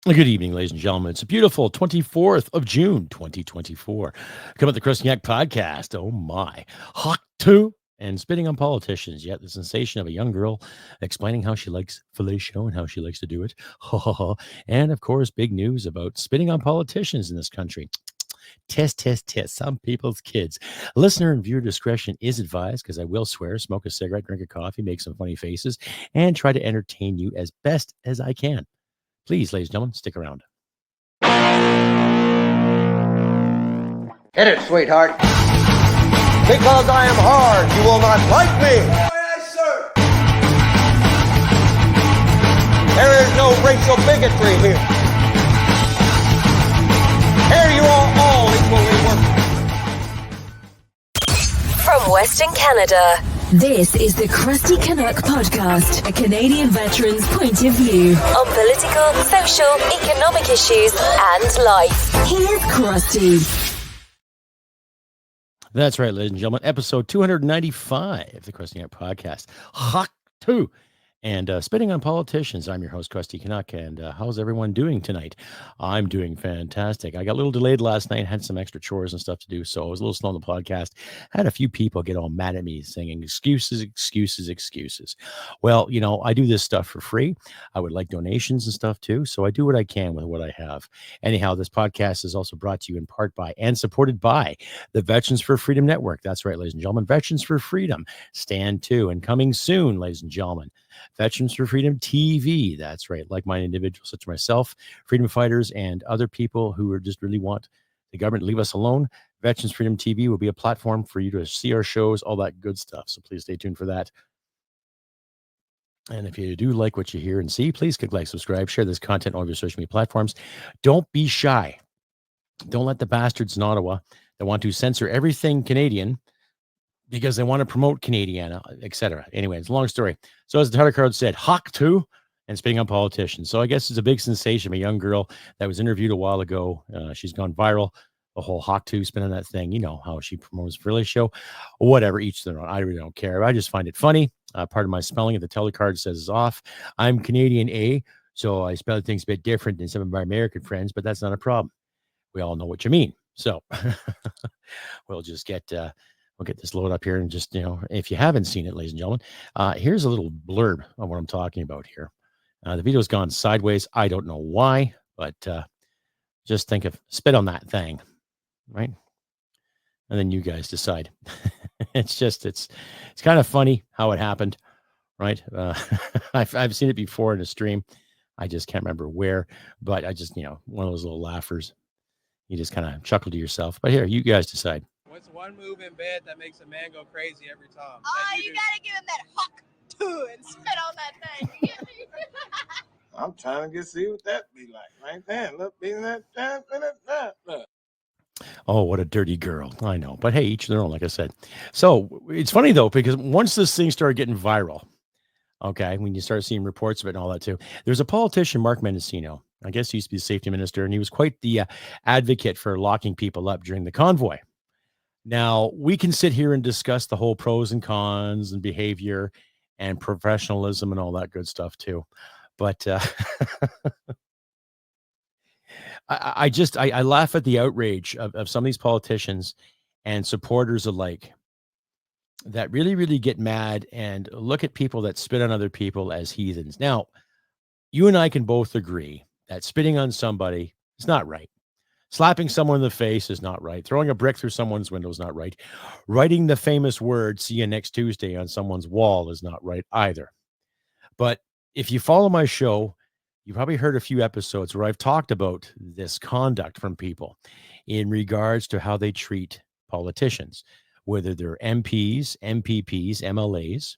Good evening, ladies and gentlemen. It's a beautiful 24th of June, 2024. Come at the Crusty podcast. Oh my. Hawk Tuah and spitting on politicians. Yet the sensation of a young girl explaining how she likes fellatio and how she likes to do it. And of course, big news about spitting on politicians in this country. Test, test, test. Some people's kids. Listener and viewer discretion is advised because I will swear, smoke a cigarette, drink a coffee, make some funny faces, and try to entertain you as best as I can. Please, ladies and gentlemen, stick around. Hit it, sweetheart. Because I am hard, you will not like me. Yes, sir. There is no racial bigotry here. Here you are all equally worthless. From Western Canada, this is the Crusty Canuck podcast, a Canadian veteran's point of view on political, social, economic issues, and life. Here's Crusty. That's right, ladies and gentlemen. Episode 295 of the Crusty Canuck podcast. Hawk Tuah and spitting on politicians. I'm your host, Crusty Canuck, and how's everyone doing tonight? I'm doing fantastic. I got a little delayed last night, had some extra chores and stuff to do, so I was a little slow on the podcast. Had a few people get all mad at me saying excuses, excuses, excuses. Well, you know, I do this stuff for free. I would like donations and stuff too, so I do what I can with what I have. Anyhow, this podcast is also brought to you in part by and supported by the Veterans for Freedom Network. That's right, ladies and gentlemen. Veterans for Freedom, Stand 2, and coming soon, ladies and gentlemen, Veterans for Freedom TV. That's right. Like-minded individuals such as myself, freedom fighters, and other people who are just really want the government to leave us alone. Veterans Freedom TV will be a platform for you to see our shows, all that good stuff. So please stay tuned for that. And if you do like what you hear and see, please click like, subscribe, share this content on all your social media platforms. Don't be shy. Don't let the bastards in Ottawa that want to censor everything Canadian because they want to promote Canadiana, etc. Anyway, it's a long story. So as the title card said, Hawk Tuah and spitting on politicians. So I guess it's a big sensation. A young girl that was interviewed a while ago. She's gone viral. The whole Hawk Tuah spin on that thing. You know how she promotes for the show. Whatever, each their own. I really don't care. I just find it funny. Part of my spelling of the telecard says is off. I'm Canadian A, so I spell things a bit different than some of my American friends, but that's not a problem. We all know what you mean. So we'll just get... we'll get this load up here and just, you know, if you haven't seen it, ladies and gentlemen, here's a little blurb of what I'm talking about here. The video's gone sideways. I don't know why, but just think of spit on that thing, right? And then you guys decide. It's kind of funny how it happened, right? I've seen it before in a stream. I just can't remember where, but I just, you know, one of those little laughers. You just kind of chuckle to yourself. But here, you guys decide. What's one move in bed that makes a man go crazy every time? Oh, you gotta give him that Hawk Tuah and spit on that thing. You get me? I'm trying to see what that be like. Right there. Look, be that. Oh, what a dirty girl. I know. But hey, each their own, like I said. So it's funny, though, because once this thing started getting viral, okay, when you start seeing reports of it and all that, too, there's a politician, Mark Mendocino. I guess he used to be the safety minister, and he was quite the advocate for locking people up during the convoy. Now, we can sit here and discuss the whole pros and cons and behavior and professionalism and all that good stuff, too. But I laugh at the outrage of some of these politicians and supporters alike that really, really get mad and look at people that spit on other people as heathens. Now, you and I can both agree that spitting on somebody is not right. Slapping someone in the face is not right. Throwing a brick through someone's window is not right. Writing the famous word, "See you next Tuesday," on someone's wall is not right either. But if you follow my show, you probably heard a few episodes where I've talked about this conduct from people in regards to how they treat politicians, whether they're MPs, MPPs, MLAs.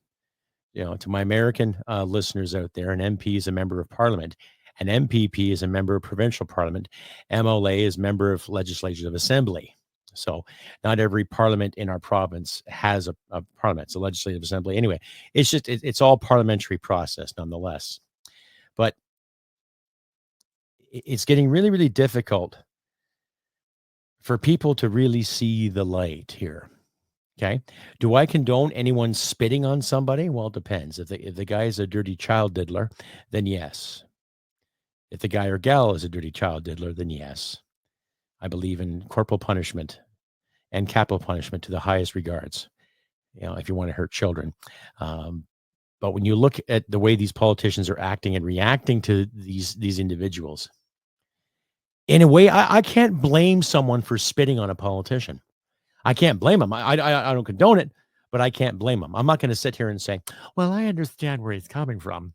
You know, to my American listeners out there, an MP is a member of parliament. An MPP is a member of provincial parliament. MLA is member of legislative assembly. So not every parliament in our province has a parliament. It's a legislative assembly. Anyway, it's just, it's all parliamentary process nonetheless. But it's getting really, really difficult for people to really see the light here. Okay. Do I condone anyone spitting on somebody? Well, it depends. If the guy is a dirty child diddler, then yes. If the guy or gal is a dirty child diddler, then yes, I believe in corporal punishment and capital punishment to the highest regards. If you want to hurt children. But when you look at the way these politicians are acting and reacting to these individuals, in a way, I can't blame someone for spitting on a politician. I can't blame them. I don't condone it, but I can't blame them. I'm not going to sit here and say, well, I understand where he's coming from.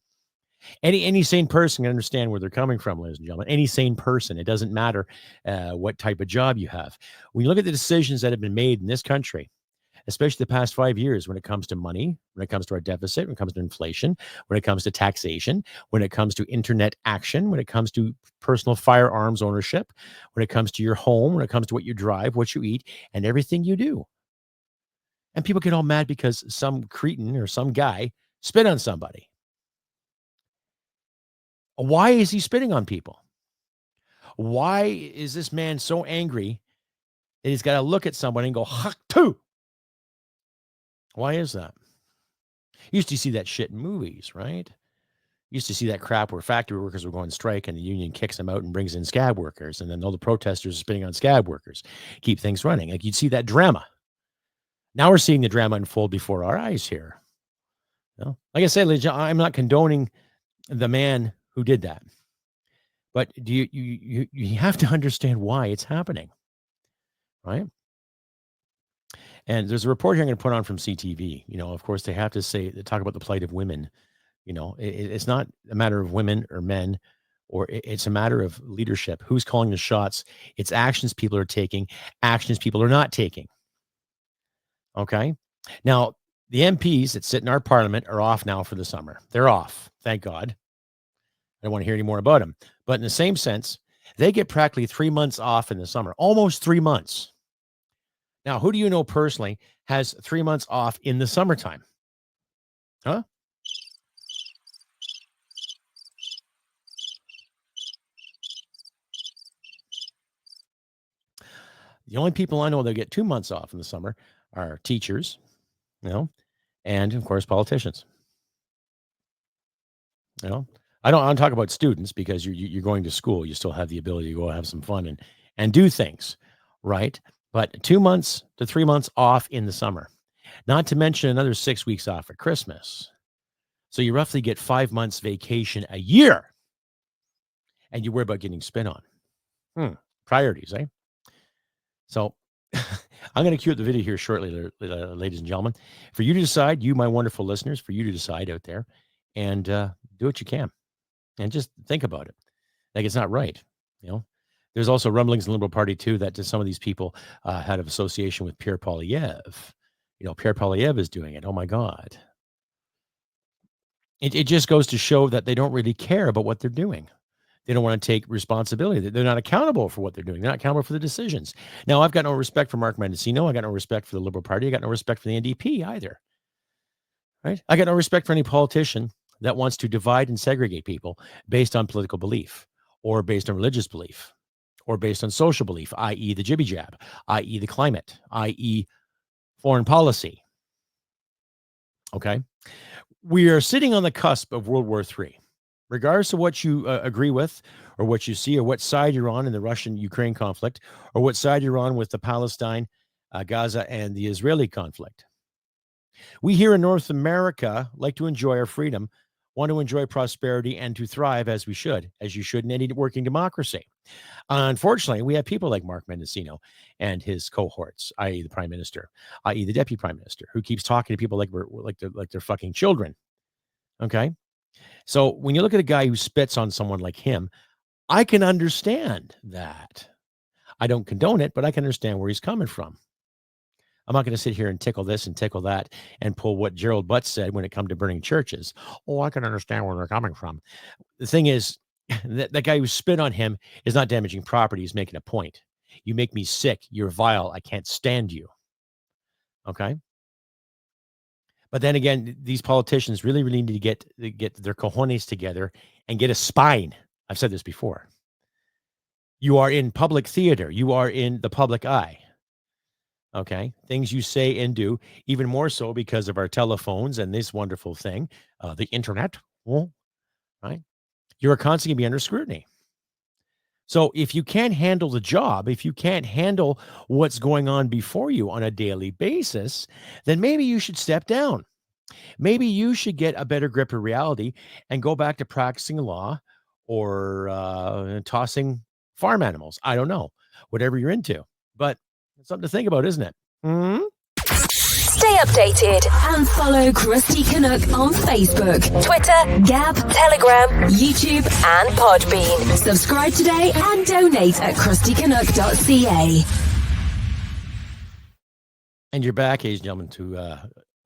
Any sane person can understand where they're coming from, ladies and gentlemen. Any sane person. It doesn't matter what type of job you have. When you look at the decisions that have been made in this country, especially the past 5 years, when it comes to money, when it comes to our deficit, when it comes to inflation, when it comes to taxation, when it comes to internet action, when it comes to personal firearms ownership, when it comes to your home, when it comes to what you drive, what you eat, and everything you do. And people get all mad because some cretin or some guy spit on somebody. Why is he spitting on people? Why is this man so angry that he's got to look at somebody and go, Hawk Tuah? Why is that? You used to see that shit in movies, right? You used to see that crap where factory workers were going on strike and the union kicks them out and brings in scab workers. And then all the protesters are spitting on scab workers, keep things running. Like you'd see that drama. Now we're seeing the drama unfold before our eyes here. Like I said, I'm not condoning the man who did that. But you have to understand why it's happening, right? And there's a report here I'm going to put on from CTV. Of course, they have to talk about the plight of women. It's not a matter of women or men, or it's a matter of leadership. Who's calling the shots? It's actions people are taking, actions people are not taking. Okay. Now, the MPs that sit in our parliament are off now for the summer. They're off. Thank God. I don't want to hear any more about them. But in the same sense, they get practically 3 months off in the summer, almost 3 months. Now, who do you know personally has 3 months off in the summertime? Huh? The only people I know that get 2 months off in the summer are teachers, and of course, politicians. I don't talk about students because you're going to school. You still have the ability to go have some fun and do things, right? But 2 months to 3 months off in the summer, not to mention another 6 weeks off at Christmas. So you roughly get 5 months vacation a year, and you worry about getting spit on. Priorities, eh? So I'm going to cue up the video here shortly, ladies and gentlemen, for you to decide, you, my wonderful listeners, for you to decide out there and do what you can and just think about it. Like it's not right. There's also rumblings in the Liberal Party too, that some of these people had an association with Pierre Poilievre. Pierre Poilievre is doing it. Oh my God. It just goes to show that they don't really care about what they're doing. They don't want to take responsibility. They're not accountable for what they're doing. They're not accountable for the decisions. Now, I've got no respect for Mark Mendocino. I got no respect for the Liberal Party. I got no respect for the NDP either. Right? I got no respect for any politician that wants to divide and segregate people based on political belief or based on religious belief or based on social belief, i.e. the jibby jab, i.e. the climate, i.e. foreign policy. Okay? We are sitting on the cusp of World War III. Regardless of what you agree with or what you see or what side you're on in the Russian-Ukraine conflict or what side you're on with the Palestine, Gaza, and the Israeli conflict. We here in North America like to enjoy our freedom, want to enjoy prosperity, and to thrive as you should in any working democracy. Unfortunately, we have people like Mark Mendocino and his cohorts, i.e. the Prime Minister, i.e. the Deputy Prime Minister, who keeps talking to people like they're fucking children. Okay? So when you look at a guy who spits on someone like him, I can understand that. I don't condone it, but I can understand where he's coming from. I'm not going to sit here and tickle this and tickle that and pull what Gerald Butts said when it comes to burning churches. Oh, I can understand where they're coming from. The thing is, that guy who spit on him is not damaging property. He's making a point. You make me sick. You're vile. I can't stand you. Okay? But then again, these politicians really need to get their cojones together and get a spine. I've said this before. You are in public theater. You are in the public eye. Okay? Things you say and do, even more so because of our telephones and this wonderful thing, the internet, right? You're constantly going to be under scrutiny. So if you can't handle the job, if you can't handle what's going on before you on a daily basis, then maybe you should step down. Maybe you should get a better grip of reality and go back to practicing law or tossing farm animals. I don't know, whatever you're into. But it's something to think about, isn't it? Hmm? Stay updated and follow Crusty Canuck on Facebook, Twitter, Gab, Telegram, YouTube, and Podbean. Subscribe today and donate at crustycanuck.ca. And you're back, ladies and gentlemen, to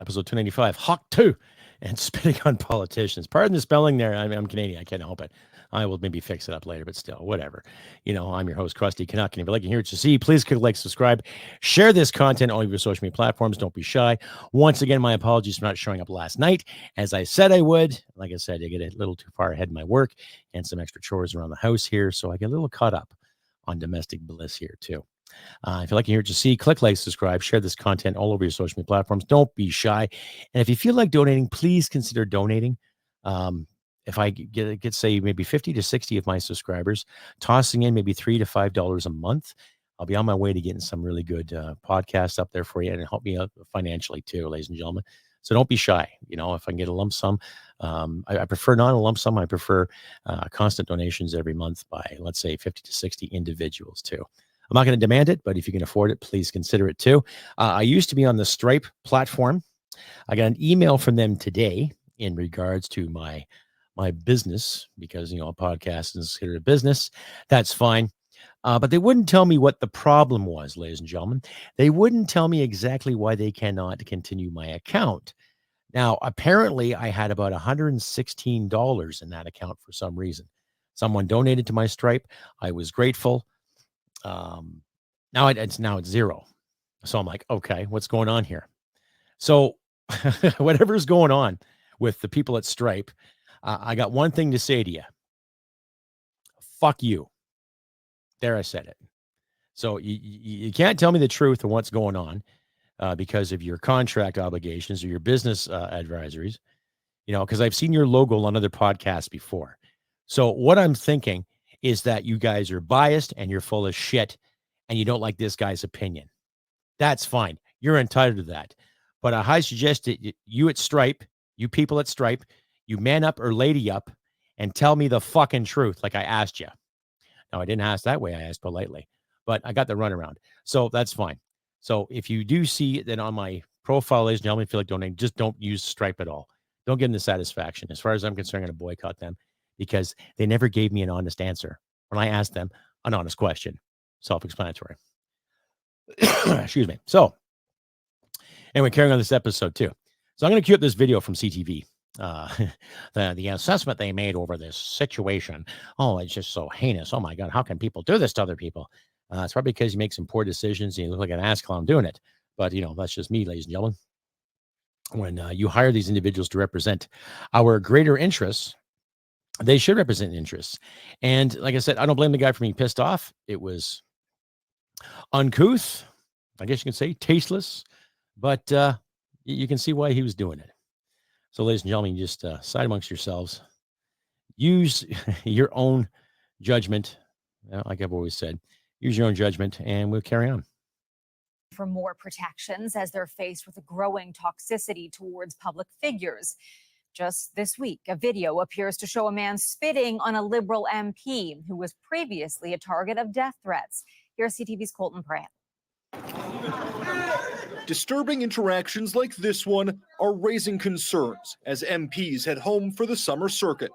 episode 295, Hawk Tuah, and spitting on politicians. Pardon the spelling there. I'm Canadian. I can't help it. I will maybe fix it up later, but still, whatever. I'm your host, Crusty Canuck. And if you'd like to hear what you see, please click like, subscribe, share this content on all of your social media platforms. Don't be shy. Once again, my apologies for not showing up last night. As I said I would. Like I said, I get a little too far ahead in my work and some extra chores around the house here. So I get a little caught up on domestic bliss here, too. If you'd like to hear what you see, click like, subscribe, share this content all over your social media platforms. Don't be shy. And if you feel like donating, please consider donating. If I get say maybe 50 to 60 of my subscribers tossing in maybe $3 to $5 a month, I'll be on my way to getting some really good podcasts up there for you and help me out financially too, ladies and gentlemen. So don't be shy. If I can get a lump sum, I prefer not a lump sum. I prefer constant donations every month by, let's say, 50 to 60 individuals too. I'm not going to demand it, but if you can afford it, please consider it too. I used to be on the Stripe platform. I got an email from them today in regards to my business because, a podcast is considered a business. That's fine. But they wouldn't tell me what the problem was, ladies and gentlemen. They wouldn't tell me exactly why they cannot continue my account. Now, apparently, I had about $116 in that account for some reason. Someone donated to my Stripe. I was grateful. Now it's zero. So I'm like, okay, what's going on here? So whatever's going on with the people at Stripe, I got one thing to say to you. Fuck you. There, I said it. So you can't tell me the truth of what's going on because of your contract obligations or your business advisories, because I've seen your logo on other podcasts before. So what I'm thinking is that you guys are biased and you're full of shit and you don't like this guy's opinion. That's fine. You're entitled to that. But I suggest that you at Stripe, you people at Stripe, you man up or lady up and tell me the fucking truth like I asked you. Now, I didn't ask that way. I asked politely, but I got the runaround. So that's fine. So if you do see that on my profile, ladies and gentlemen, if you feel like donating, just don't use Stripe at all. Don't give them the satisfaction. As far as I'm concerned, I'm going to boycott them because they never gave me an honest answer when I asked them an honest question. Self-explanatory. Excuse me. So anyway, carrying on this episode too. So I'm going to cue up this video from CTV. The assessment they made over this situation. Oh, it's just so heinous. Oh my God, how can people do this to other people? It's probably because you make some poor decisions and you look like an ass clown doing it. But that's just me, ladies and gentlemen. When you hire these individuals to represent our greater interests, they should represent interests. And like I said, I don't blame the guy for being pissed off. It was uncouth, I guess you can say, tasteless, but you can see why he was doing it. So, ladies and gentlemen, just side amongst yourselves. Use your own judgment. Like I've always said, use your own judgment, and we'll carry on. For more protections as they're faced with a growing toxicity towards public figures. Just this week, a video appears to show a man spitting on a Liberal MP who was previously a target of death threats. Here's CTV's Colton Pratt. Disturbing interactions like this one are raising concerns as MPs head home for the summer circuit.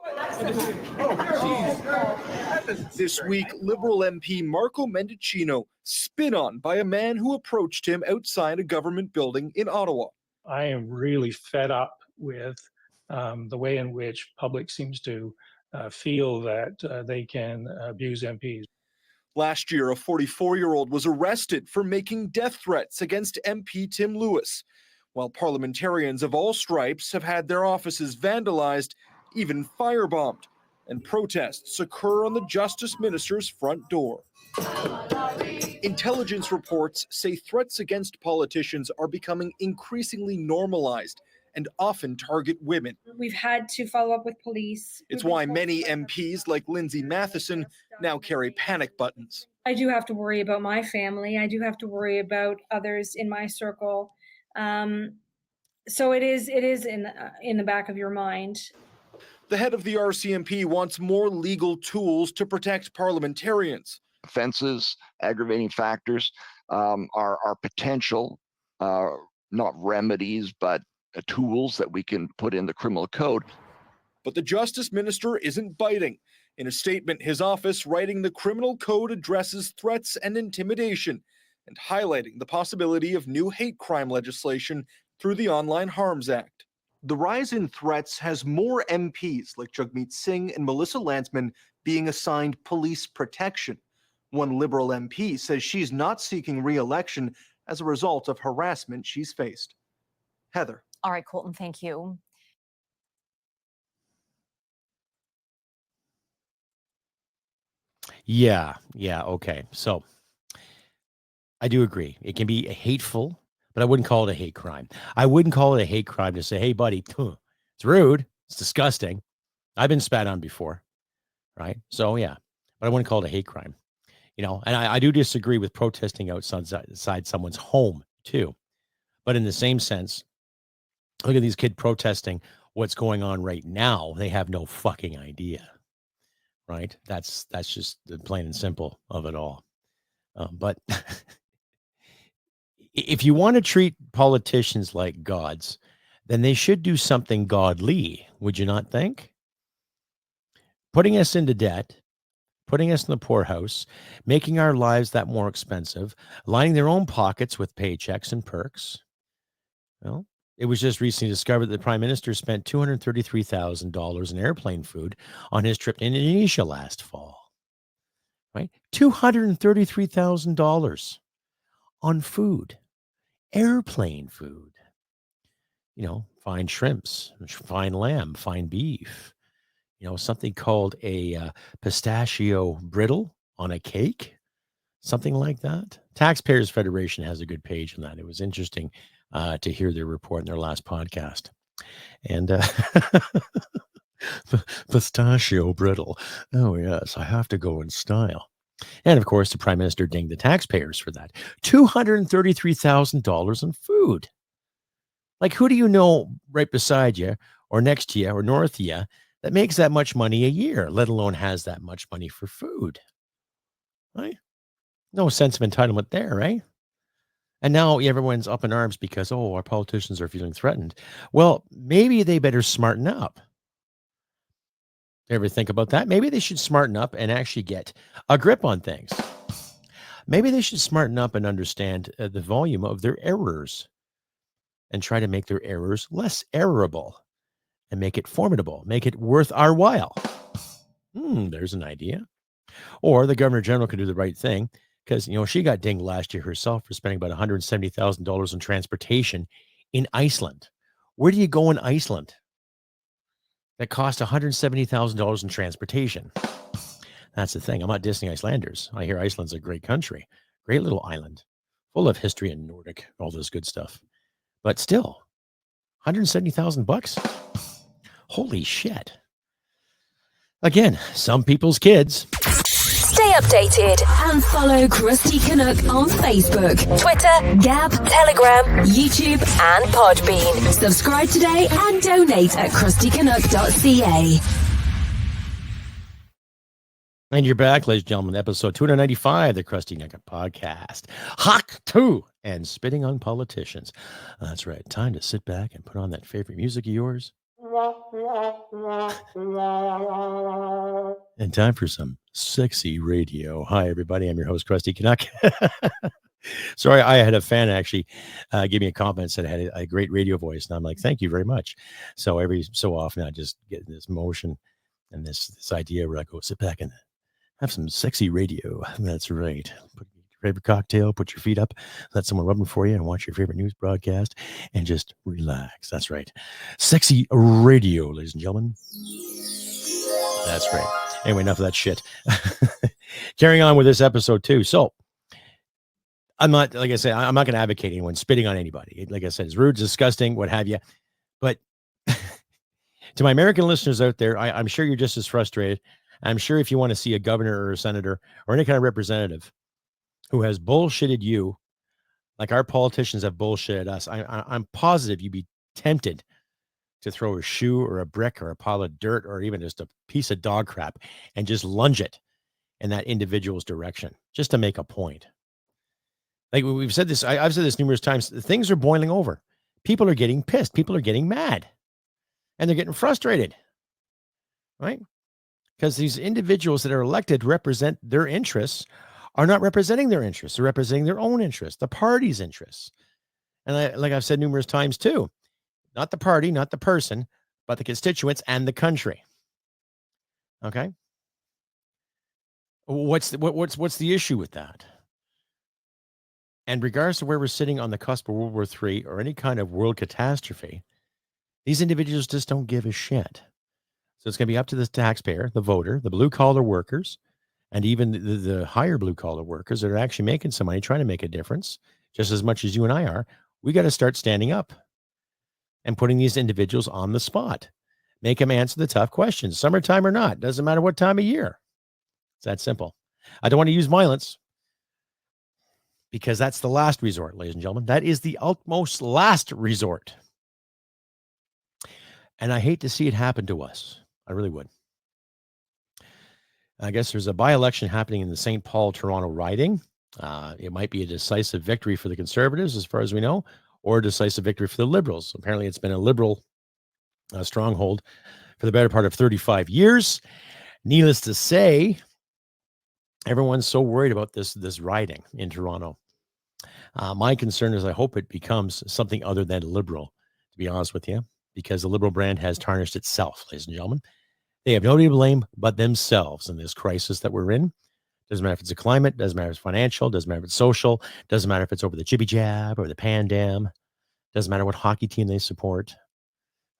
This week, Liberal MP Marco Mendicino spit on by a man who approached him outside a government building in Ottawa. I am really fed up with the way in which public seems to feel that they can abuse MPs. Last year, a 44-year-old was arrested for making death threats against MP Tim Lewis, while parliamentarians of all stripes have had their offices vandalized, even firebombed, and protests occur on the Justice Minister's front door. Intelligence reports say threats against politicians are becoming increasingly normalized and often target women. We've had to follow up with police. It's why many MPs like Lindsay Matheson now carry panic buttons. I do have to worry about my family. I do have to worry about others in my circle. So it is in the back of your mind. The head of the RCMP wants more legal tools to protect parliamentarians. Offenses, aggravating factors are potential, not remedies, but tools that we can put in the criminal code. But the Justice Minister isn't biting. In a statement, his office writing the criminal code addresses threats and intimidation and highlighting the possibility of new hate crime legislation through the Online Harms Act. The rise in threats has more MPs like Jagmeet Singh and Melissa Landsman being assigned police protection. One Liberal MP says she's not seeking re-election as a result of harassment she's faced. Heather. All right, Colton, thank you. Yeah, okay. So I do agree. It can be hateful, but I wouldn't call it a hate crime. I wouldn't call it a hate crime to say, hey, buddy, it's rude. It's disgusting. I've been spat on before, right? So, yeah, but I wouldn't call it a hate crime. And I do disagree with protesting outside someone's home, too. But in the same sense, look at these kids protesting what's going on right now. They have no fucking idea, right? That's just the plain and simple of it all. But if you want to treat politicians like gods, then they should do something godly, would you not think? Putting us into debt, putting us in the poorhouse, making our lives that more expensive, lining their own pockets with paychecks and perks. Well, it was just recently discovered that the Prime Minister spent $233,000 in airplane food on his trip to Indonesia last fall. Right? $233,000 on food, airplane food. Fine shrimps, fine lamb, fine beef. Something called a pistachio brittle on a cake, something like that. Taxpayers Federation has a good page on that. It was interesting to hear their report in their last podcast. And pistachio brittle. Oh, yes, I have to go in style. And, of course, the Prime Minister dinged the taxpayers for that. $233,000 in food. Like, who do you know right beside you or next to you or north of you that makes that much money a year, let alone has that much money for food? Right? No sense of entitlement there, right? And now everyone's up in arms because, our politicians are feeling threatened. Well, maybe they better smarten up. Ever think about that? Maybe they should smarten up and actually get a grip on things. Maybe they should smarten up and understand the volume of their errors and try to make their errors less errorable and make it formidable, make it worth our while. There's an idea. Or the Governor General could do the right thing because, she got dinged last year herself for spending about $170,000 in transportation in Iceland. Where do you go in Iceland that cost $170,000 in transportation? That's the thing. I'm not dissing Icelanders. I hear Iceland's a great country, great little island, full of history and Nordic, all this good stuff. But still, $170,000? Holy shit. Again, some people's kids. Stay updated and follow Crusty Canuck on Facebook, Twitter, Gab, Telegram, YouTube, and Podbean. Subscribe today and donate at crustycanuck.ca. And you're back, ladies and gentlemen, episode 295 of the Crusty Canuck Podcast. Hawk Tuah and spitting on politicians. That's right. Time to sit back and put on that favorite music of yours. And time for some sexy radio. Hi, everybody. I'm your host, Crusty Canuck. Sorry, I had a fan actually give me a compliment, said I had a great radio voice. And I'm like, thank you very much. So every so often I just get this motion and this idea where I go sit back and have some sexy radio. That's right. Put your favorite cocktail, put your feet up, let someone rub them for you, and watch your favorite news broadcast, and just relax. That's right. Sexy radio, ladies and gentlemen. That's right. Anyway, enough of that shit. Carrying on with this episode, too. So, I'm not, like I said, I'm not going to advocate anyone spitting on anybody. Like I said, it's rude, disgusting, what have you. But To my American listeners out there, I'm sure you're just as frustrated. I'm sure if you want to see a governor or a senator or any kind of representative who has bullshitted you, like our politicians have bullshitted us, I'm positive you'd be tempted to throw a shoe or a brick or a pile of dirt or even just a piece of dog crap and just lunge it in that individual's direction just to make a point. Like we've said this, I've said this numerous times, things are boiling over. People are getting pissed. People are getting mad and they're getting frustrated, right? Because these individuals that are elected represent their interests are not representing their interests. They're representing their own interests, the party's interests. And like I've said numerous times too, not the party, not the person, but the constituents and the country. Okay. What's the issue with that? And regardless of where we're sitting on the cusp of World War III or any kind of world catastrophe, these individuals just don't give a shit. So it's going to be up to the taxpayer, the voter, the blue collar workers, and even the higher blue collar workers that are actually making some money, trying to make a difference, just as much as you and I are. We got to start standing up and putting these individuals on the spot. Make them answer the tough questions, summertime or not. Doesn't matter what time of year. It's that simple. I don't want to use violence because that's the last resort, ladies and gentlemen. That is the utmost last resort. And I hate to see it happen to us. I really would. I guess there's a by-election happening in the St. Paul, Toronto riding. It might be a decisive victory for the Conservatives, as far as we know, or a decisive victory for the Liberals. Apparently, it's been a Liberal stronghold for the better part of 35 years. Needless to say, everyone's so worried about this riding in Toronto. My concern is I hope it becomes something other than liberal, to be honest with you, because the Liberal brand has tarnished itself, ladies and gentlemen. They have nobody to blame but themselves in this crisis that we're in. Doesn't matter if it's a climate, doesn't matter if it's financial, doesn't matter if it's social, doesn't matter if it's over the jibby jab or the pandem, doesn't matter what hockey team they support,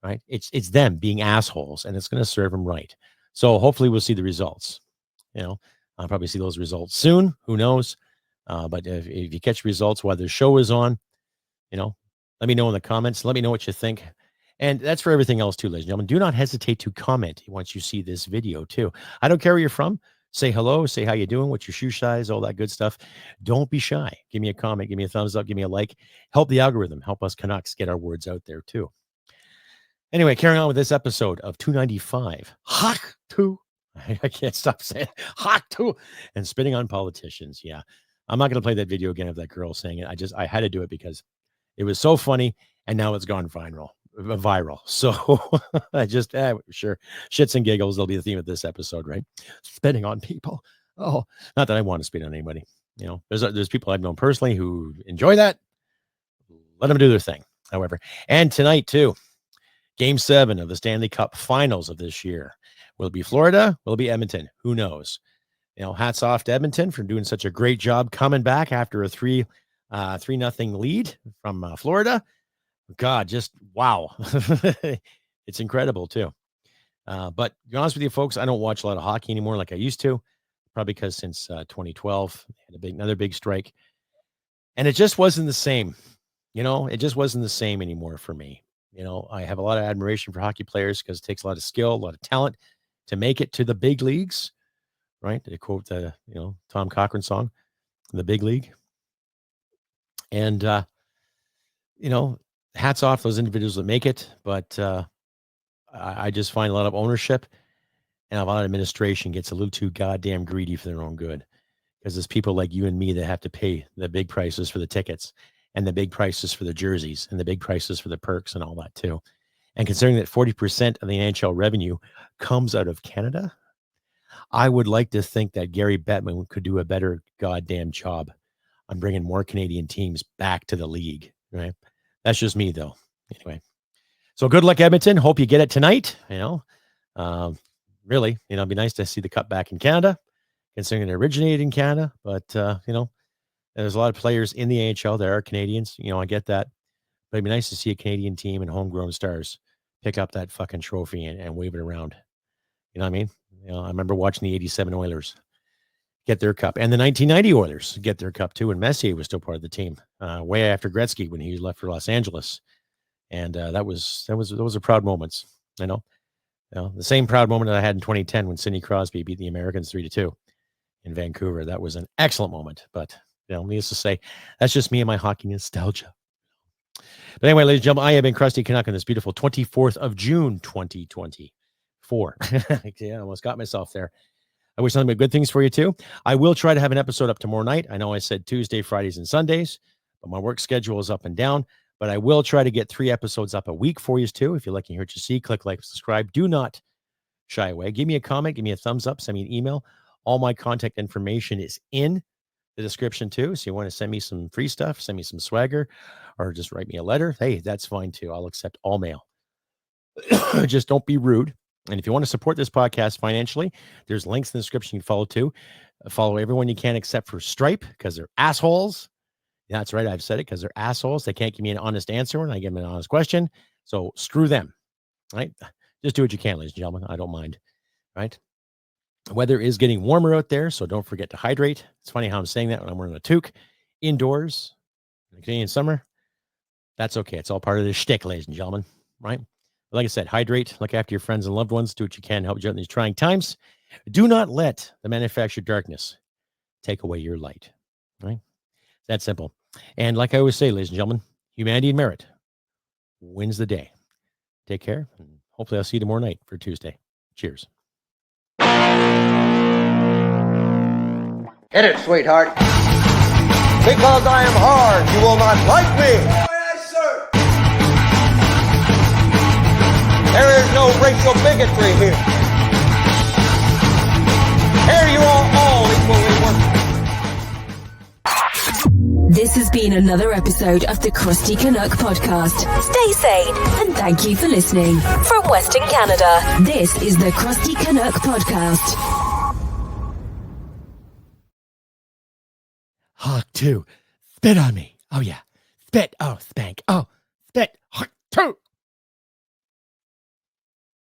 right? It's them being assholes, and it's going to serve them right. So hopefully we'll see the results. I'll probably see those results soon. Who knows? But if you catch results while the show is on, let me know in the comments. Let me know what you think. And that's for everything else too, ladies and gentlemen. Do not hesitate to comment once you see this video too. I don't care where you're from. Say hello, say how you doing, what's your shoe size, all that good stuff. Don't be shy. Give me a comment, give me a thumbs up, give me a like. Help the algorithm. Help us Canucks get our words out there too. Anyway, carrying on with this episode of 295. Hawk Tuah. I can't stop saying Hawk Tuah and spitting on politicians. Yeah. I'm not going to play that video again of that girl saying it. I had to do it because it was so funny and now it's gone viral. So sure. Shits and giggles. They'll be the theme of this episode, right? Spitting on people. Oh, not that I want to spit on anybody. There's people I've known personally who enjoy that. Let them do their thing. However, and tonight too, Game 7 of the Stanley Cup Finals of this year. Will it be Florida? Will it be Edmonton? Who knows? Hats off to Edmonton for doing such a great job coming back after a 3-0 lead from Florida. God, just wow. It's incredible too. But to be honest with you folks, I don't watch a lot of hockey anymore like I used to, probably because since 2012, they had another big strike. And it just wasn't the same. It just wasn't the same anymore for me. I have a lot of admiration for hockey players because it takes a lot of skill, a lot of talent to make it to the big leagues, right? To quote the, Tom Cochrane song, The Big League. And, hats off those individuals that make it. But I just find a lot of ownership and a lot of administration gets a little too goddamn greedy for their own good. Because there's people like you and me that have to pay the big prices for the tickets and the big prices for the jerseys and the big prices for the perks and all that too. And considering that 40% of the NHL revenue comes out of Canada, I would like to think that Gary Bettman could do a better goddamn job on bringing more Canadian teams back to the league, right? That's just me though. Anyway, so good luck, Edmonton. Hope you get it tonight. Really, it'd be nice to see the cup back in Canada, considering it originated in Canada. But, there's a lot of players in the NHL that are Canadians. I get that. But it'd be nice to see a Canadian team and homegrown stars pick up that fucking trophy and wave it around. You know what I mean? I remember watching the 87 Oilers get their cup and the 1990 Oilers get their cup too. And Messier was still part of the team way after Gretzky when he left for Los Angeles. And those are proud moments, The same proud moment that I had in 2010 when Sidney Crosby beat the Americans 3-2 in Vancouver. That was an excellent moment. But, needless to say, that's just me and my hockey nostalgia. But anyway, ladies and gentlemen, I have been Crusty Canuck on this beautiful 24th of June, 2024. I almost got myself there. I wish nothing but good things for you, too. I will try to have an episode up tomorrow night. I know I said Tuesday, Fridays, and Sundays, but my work schedule is up and down. But I will try to get 3 episodes up a week for you, too. If you like to hear what you see, click like, subscribe. Do not shy away. Give me a comment. Give me a thumbs up. Send me an email. All my contact information is in the description, too. So you want to send me some free stuff, send me some swagger, or just write me a letter. Hey, that's fine, too. I'll accept all mail. Just don't be rude. And if you want to support this podcast financially, there's links in the description you can follow too. Follow everyone you can except for Stripe because they're assholes. Yeah, that's right. I've said it because they're assholes. They can't give me an honest answer when I give them an honest question. So screw them. Right? Just do what you can, ladies and gentlemen. I don't mind. Right? The weather is getting warmer out there, so don't forget to hydrate. It's funny how I'm saying that when I'm wearing a toque indoors in the Canadian summer. That's okay. It's all part of the shtick, ladies and gentlemen. Right? Like I said, hydrate, look after your friends and loved ones, do what you can to help you out in these trying times. Do not let the manufactured darkness take away your light. Right? It's that simple. And like I always say, ladies and gentlemen, humanity and merit wins the day. Take care, and hopefully I'll see you tomorrow night for Tuesday. Cheers. Hit it, sweetheart. Because I am hard, you will not like me. There is no racial bigotry here. Here you are all equally worthless. This has been another episode of the Crusty Canuck podcast. Stay sane and thank you for listening. From Western Canada, this is the Crusty Canuck podcast. Hawk Tuah, spit on me. Oh, yeah. Spit. Oh, spank. Oh, spit.